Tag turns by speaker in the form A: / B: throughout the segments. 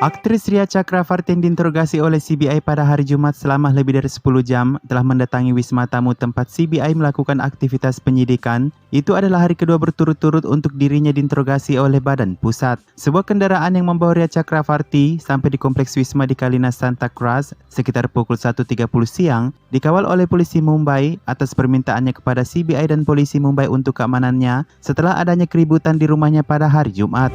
A: Aktris Ria Chakravarti yang diinterogasi oleh CBI pada hari Jumat selama lebih dari 10 jam telah mendatangi Wisma Tamu tempat CBI melakukan aktivitas penyidikan. Itu adalah hari kedua berturut-turut untuk dirinya diinterogasi oleh Badan Pusat. Sebuah kendaraan yang membawa Ria Chakravarti sampai di kompleks Wisma di Kalinas Santa Cruz sekitar pukul 1.30 siang dikawal oleh polisi Mumbai atas permintaannya kepada CBI dan polisi Mumbai untuk keamanannya setelah adanya keributan di rumahnya pada hari Jumat.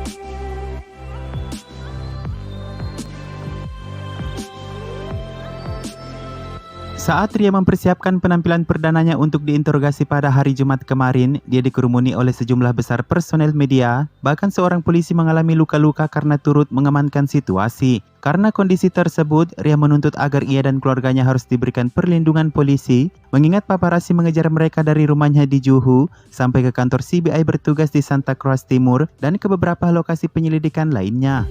A: Saat Ria mempersiapkan penampilan perdananya untuk diinterogasi pada hari Jumat kemarin, dia dikerumuni oleh sejumlah besar personel media, bahkan seorang polisi mengalami luka-luka karena turut mengamankan situasi. Karena kondisi tersebut, Ria menuntut agar ia dan keluarganya harus diberikan perlindungan polisi, mengingat paparazzi mengejar mereka dari rumahnya di Juhu sampai ke kantor CBI bertugas di Santa Cruz Timur dan ke beberapa lokasi penyelidikan lainnya.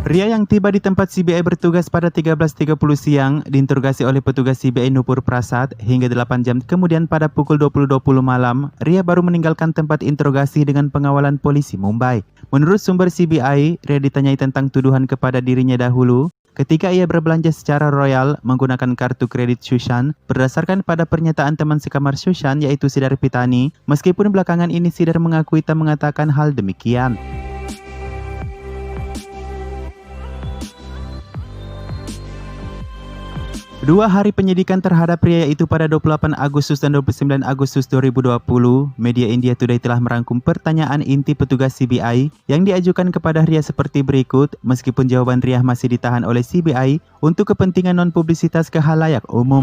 A: Ria yang tiba di tempat CBI bertugas pada 13.30 siang diinterogasi oleh petugas CBI Nupur Prasad hingga 8 jam kemudian pada pukul 20.20 malam, Ria baru meninggalkan tempat interogasi dengan pengawalan polisi Mumbai. Menurut sumber CBI, Ria ditanyai tentang tuduhan kepada dirinya dahulu ketika ia berbelanja secara royal menggunakan kartu kredit Sushan berdasarkan pada pernyataan teman sekamar Sushan yaitu Sidar Pitani, meskipun belakangan ini Sidar mengakui tak mengatakan hal demikian. Dua hari penyidikan terhadap Ria yaitu pada 28 Agustus dan 29 Agustus 2020, media India Today telah merangkum pertanyaan inti petugas CBI yang diajukan kepada Ria seperti berikut, meskipun jawaban Ria masih ditahan oleh CBI untuk kepentingan non-publisitas ke khalayak umum.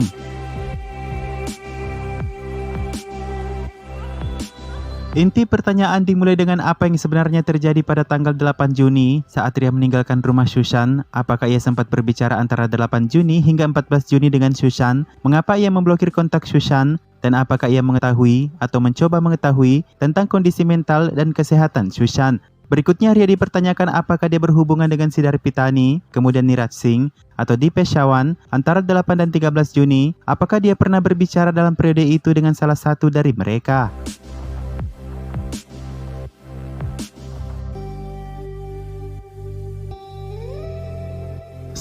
A: Inti pertanyaan dimulai dengan apa yang sebenarnya terjadi pada tanggal 8 Juni saat Ria meninggalkan rumah Sushan. Apakah ia sempat berbicara antara 8 Juni hingga 14 Juni dengan Sushan? Mengapa ia memblokir kontak Sushan? Dan apakah ia mengetahui atau mencoba mengetahui tentang kondisi mental dan kesehatan Sushan? Berikutnya Ria dipertanyakan apakah dia berhubungan dengan Sidar Pitani, kemudian Niraj Singh, atau Dipesh Chauhan antara 8 dan 13 Juni. Apakah dia pernah berbicara dalam periode itu dengan salah satu dari mereka?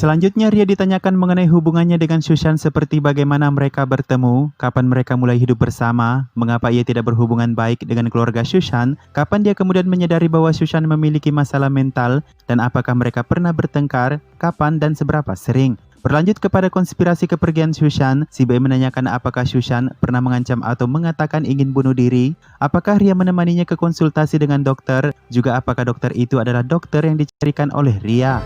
A: Selanjutnya Ria ditanyakan mengenai hubungannya dengan Sushan seperti bagaimana mereka bertemu, kapan mereka mulai hidup bersama, mengapa ia tidak berhubungan baik dengan keluarga Sushan, kapan dia kemudian menyadari bahwa Sushan memiliki masalah mental, dan apakah mereka pernah bertengkar, kapan dan seberapa sering. Berlanjut kepada konspirasi kepergian Sushan, CBI menanyakan apakah Sushan pernah mengancam atau mengatakan ingin bunuh diri, apakah Ria menemaninya ke konsultasi dengan dokter, juga apakah dokter itu adalah dokter yang dicarikan oleh Ria.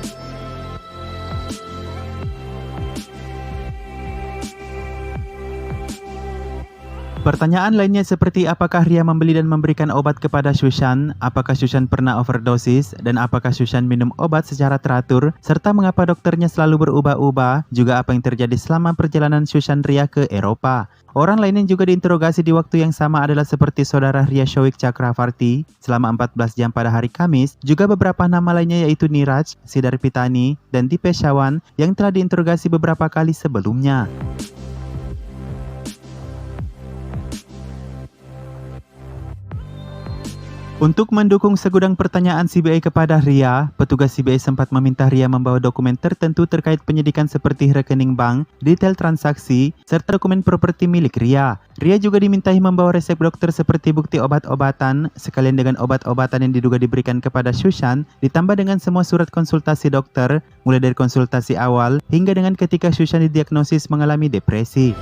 A: Pertanyaan lainnya seperti apakah Ria membeli dan memberikan obat kepada Sushan, apakah Sushan pernah overdosis, dan apakah Sushan minum obat secara teratur, serta mengapa dokternya selalu berubah-ubah, juga apa yang terjadi selama perjalanan Sushan Ria ke Eropa. Orang lain yang juga diinterogasi di waktu yang sama adalah seperti saudara Ria Showik Chakravarti selama 14 jam pada hari Kamis, juga beberapa nama lainnya yaitu Niraj, Sidar Pitani, dan Dipesh Chauhan yang telah diinterogasi beberapa kali sebelumnya. Untuk mendukung segudang pertanyaan CBI kepada Ria, petugas CBI sempat meminta Ria membawa dokumen tertentu terkait penyidikan seperti rekening bank, detail transaksi, serta dokumen properti milik Ria. Ria juga dimintai membawa resep dokter seperti bukti obat-obatan, sekalian dengan obat-obatan yang diduga diberikan kepada Sushan, ditambah dengan semua surat konsultasi dokter, mulai dari konsultasi awal hingga dengan ketika Sushan didiagnosis mengalami depresi.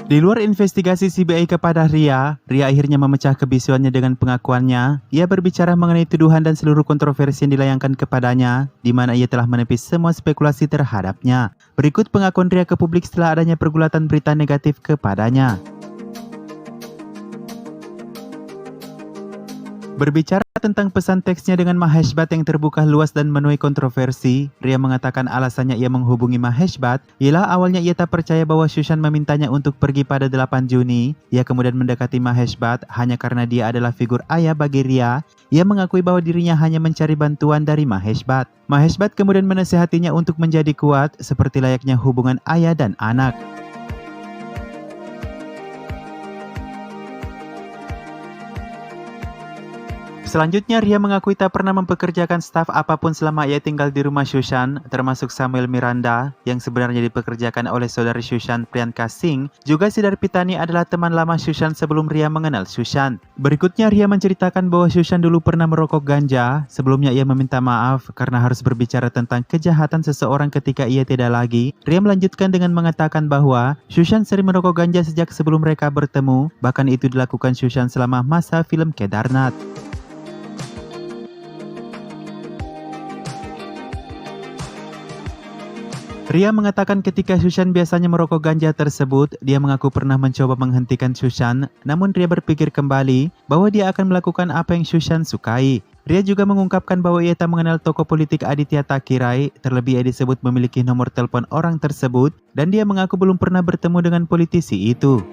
A: Di luar investigasi CBI kepada Ria akhirnya memecah kebisuannya dengan pengakuannya. Ia berbicara mengenai tuduhan dan seluruh kontroversi yang dilayangkan kepadanya, di mana ia telah menepis semua spekulasi terhadapnya. Berikut pengakuan Ria ke publik setelah adanya pergulatan berita negatif kepadanya. Berbicara tentang pesan teksnya dengan Maheshbhat yang terbuka luas dan menuai kontroversi, Ria mengatakan alasannya ia menghubungi Maheshbhat ialah awalnya ia tak percaya bahwa Sushan memintanya untuk pergi pada 8 Juni. Ia kemudian mendekati Maheshbhat hanya karena dia adalah figur ayah bagi Ria. Ia mengakui bahwa dirinya hanya mencari bantuan dari Maheshbhat. Maheshbhat kemudian menasihatinya untuk menjadi kuat seperti layaknya hubungan ayah dan anak. Selanjutnya, Ria mengakui tak pernah mempekerjakan staf apapun selama ia tinggal di rumah Sushan, termasuk Samuel Miranda, yang sebenarnya dipekerjakan oleh saudari Sushan, Priyanka Singh. Juga Siddharpitani adalah teman lama Sushan sebelum Ria mengenal Sushan. Berikutnya, Ria menceritakan bahwa Sushan dulu pernah merokok ganja. Sebelumnya ia meminta maaf karena harus berbicara tentang kejahatan seseorang ketika ia tidak lagi. Ria melanjutkan dengan mengatakan bahwa Sushan sering merokok ganja sejak sebelum mereka bertemu, bahkan itu dilakukan Sushan selama masa film Kedarnath. Ria mengatakan ketika Sushan biasanya merokok ganja tersebut, dia mengaku pernah mencoba menghentikan Sushan, namun Ria berpikir kembali bahwa dia akan melakukan apa yang Sushan sukai. Ria juga mengungkapkan bahwa ia tak mengenal tokoh politik Aditya Takirai, terlebih ia disebut memiliki nomor telepon orang tersebut, dan dia mengaku belum pernah bertemu dengan politisi itu.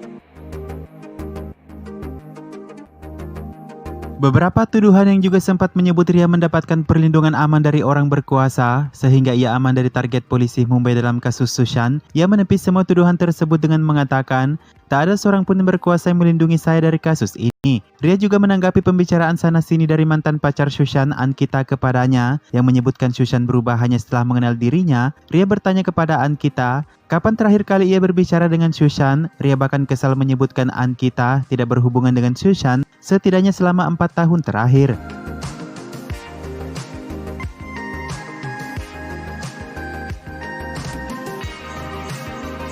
A: Beberapa tuduhan yang juga sempat menyebut Ria mendapatkan perlindungan aman dari orang berkuasa, sehingga ia aman dari target polisi Mumbai dalam kasus Sushan. Ia menepis semua tuduhan tersebut dengan mengatakan, tak ada seorang pun yang berkuasa yang melindungi saya dari kasus ini. Ria juga menanggapi pembicaraan sana-sini dari mantan pacar Sushan, Ankita, kepadanya, yang menyebutkan Sushan berubah hanya setelah mengenal dirinya. Ria bertanya kepada Ankita, kapan terakhir kali ia berbicara dengan Sushan? Ria bahkan kesal menyebutkan Ankita tidak berhubungan dengan Sushan setidaknya selama 4 tahun terakhir.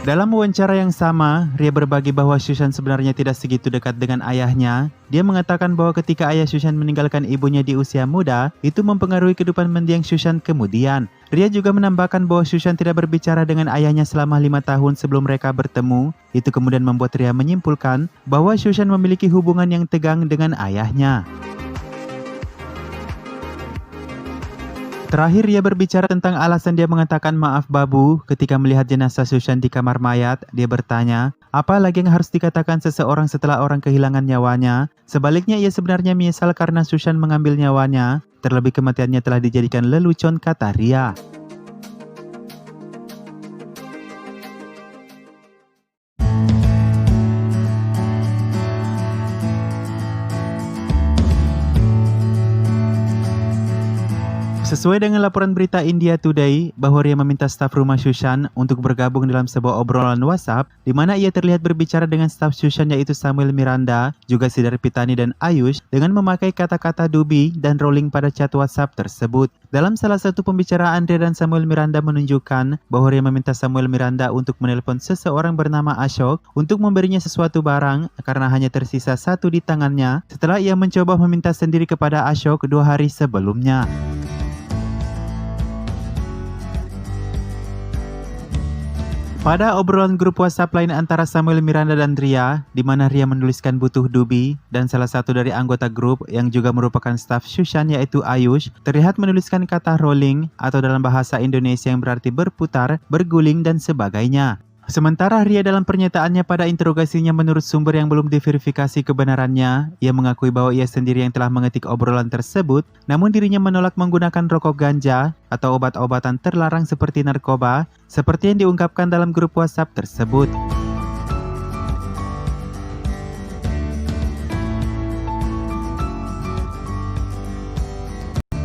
A: Dalam wawancara yang sama, Ria berbagi bahwa Sushan sebenarnya tidak segitu dekat dengan ayahnya. Dia mengatakan bahwa ketika ayah Sushan meninggalkan ibunya di usia muda, itu mempengaruhi kehidupan mendiang Sushan kemudian. Ria juga menambahkan bahwa Sushan tidak berbicara dengan ayahnya selama 5 tahun sebelum mereka bertemu. Itu kemudian membuat Ria menyimpulkan bahwa Sushan memiliki hubungan yang tegang dengan ayahnya. Terakhir, Ria berbicara tentang alasan dia mengatakan maaf Babu ketika melihat jenazah Sushan di kamar mayat. Dia bertanya, apa lagi yang harus dikatakan seseorang setelah orang kehilangan nyawanya? Sebaliknya, ia sebenarnya menyesal karena Sushan mengambil nyawanya. Terlebih kematiannya telah dijadikan lelucon, kata Ria. Sesuai dengan laporan berita India Today, bahwa Ria meminta staf rumah Sushan untuk bergabung dalam sebuah obrolan WhatsApp, di mana ia terlihat berbicara dengan staf Sushan yaitu Samuel Miranda, juga Siddharpitani dan Ayush, dengan memakai kata-kata dubi dan rolling pada chat WhatsApp tersebut. Dalam salah satu pembicaraan, Ria dan Samuel Miranda menunjukkan bahwa Ria meminta Samuel Miranda untuk menelpon seseorang bernama Ashok untuk memberinya sesuatu barang karena hanya tersisa satu di tangannya setelah ia mencoba meminta sendiri kepada Ashok 2 hari sebelumnya. Pada obrolan grup WhatsApp lain antara Samuel Miranda dan Ria, di mana Ria menuliskan butuh dubi, dan salah satu dari anggota grup yang juga merupakan staf Sushan yaitu Ayush, terlihat menuliskan kata rolling atau dalam bahasa Indonesia yang berarti berputar, berguling, dan sebagainya. Sementara Ria dalam pernyataannya pada interogasinya menurut sumber yang belum diverifikasi kebenarannya, ia mengakui bahwa ia sendiri yang telah mengetik obrolan tersebut, namun dirinya menolak menggunakan rokok ganja atau obat-obatan terlarang seperti narkoba, seperti yang diungkapkan dalam grup WhatsApp tersebut.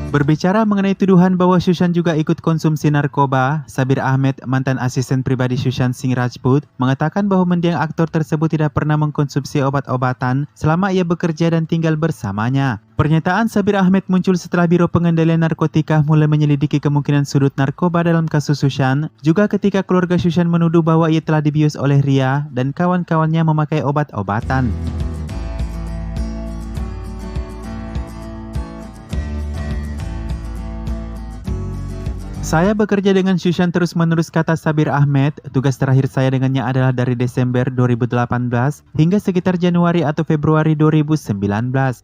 A: Berbicara mengenai tuduhan bahwa Sushan juga ikut konsumsi narkoba, Sabir Ahmed, mantan asisten pribadi Sushan Singh Rajput, mengatakan bahwa mendiang aktor tersebut tidak pernah mengkonsumsi obat-obatan selama ia bekerja dan tinggal bersamanya. Pernyataan Sabir Ahmed muncul setelah Biro Pengendalian Narkotika mulai menyelidiki kemungkinan sudut narkoba dalam kasus Sushan, juga ketika keluarga Sushan menuduh bahwa ia telah dibius oleh Ria dan kawan-kawannya memakai obat-obatan. Saya bekerja dengan Syushan terus-menerus, kata Sabir Ahmed. Tugas terakhir saya dengannya adalah dari Desember 2018 hingga sekitar Januari atau Februari 2019.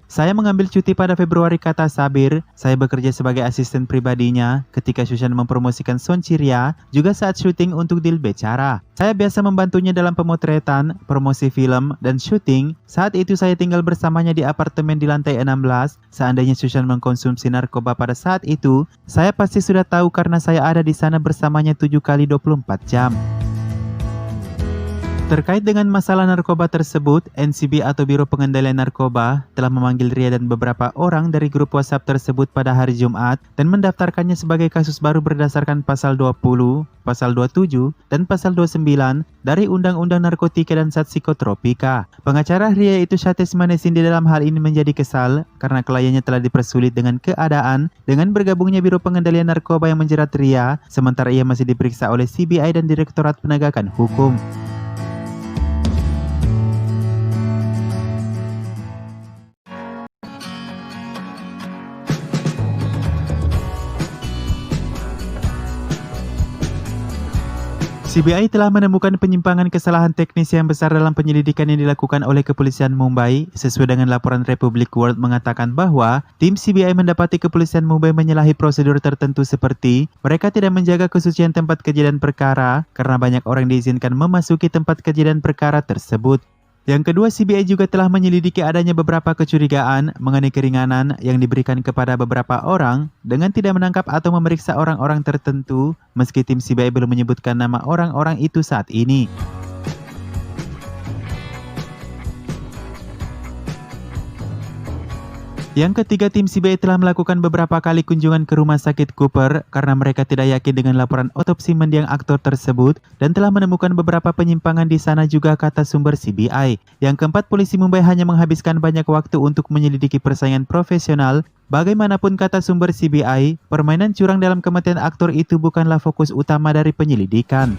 A: Saya mengambil cuti pada Februari, kata Sabir. Saya bekerja sebagai asisten pribadinya ketika Syushan mempromosikan Sonchiria, juga saat syuting untuk Dil Becara. Saya biasa membantunya dalam pemotretan, promosi film, dan syuting. Saat itu saya tinggal bersamanya di apartemen di lantai 16. Seandainya Syushan mengkonsumsi narkoba pada saat itu, saya pasti sudah tahu karena saya ada di sana bersamanya 7 kali 24 jam. Terkait dengan masalah narkoba tersebut, NCB atau Biro Pengendalian Narkoba telah memanggil Ria dan beberapa orang dari grup WhatsApp tersebut pada hari Jumat dan mendaftarkannya sebagai kasus baru berdasarkan Pasal 20, Pasal 27, dan Pasal 29 dari Undang-Undang Narkotika dan Zat Psikotropika. Pengacara Ria itu Shates Manesin di dalam hal ini menjadi kesal karena kliennya telah dipersulit dengan keadaan dengan bergabungnya Biro Pengendalian Narkoba yang menjerat Ria, sementara ia masih diperiksa oleh CBI dan Direktorat Penegakan Hukum. CBI telah menemukan penyimpangan kesalahan teknis yang besar dalam penyelidikan yang dilakukan oleh Kepolisian Mumbai. Sesuai dengan laporan Republic World mengatakan bahwa tim CBI mendapati Kepolisian Mumbai menyalahi prosedur tertentu seperti mereka tidak menjaga kesucian tempat kejadian perkara karena banyak orang diizinkan memasuki tempat kejadian perkara tersebut. Yang kedua, CBI juga telah menyelidiki adanya beberapa kecurigaan mengenai keringanan yang diberikan kepada beberapa orang dengan tidak menangkap atau memeriksa orang-orang tertentu, meski tim CBI belum menyebutkan nama orang-orang itu saat ini. Yang ketiga, tim CBI telah melakukan beberapa kali kunjungan ke rumah sakit Cooper karena mereka tidak yakin dengan laporan otopsi mendiang aktor tersebut dan telah menemukan beberapa penyimpangan di sana juga, kata sumber CBI. Yang keempat, polisi Mumbai hanya menghabiskan banyak waktu untuk menyelidiki persaingan profesional. Bagaimanapun, kata sumber CBI, permainan curang dalam kematian aktor itu bukanlah fokus utama dari penyelidikan.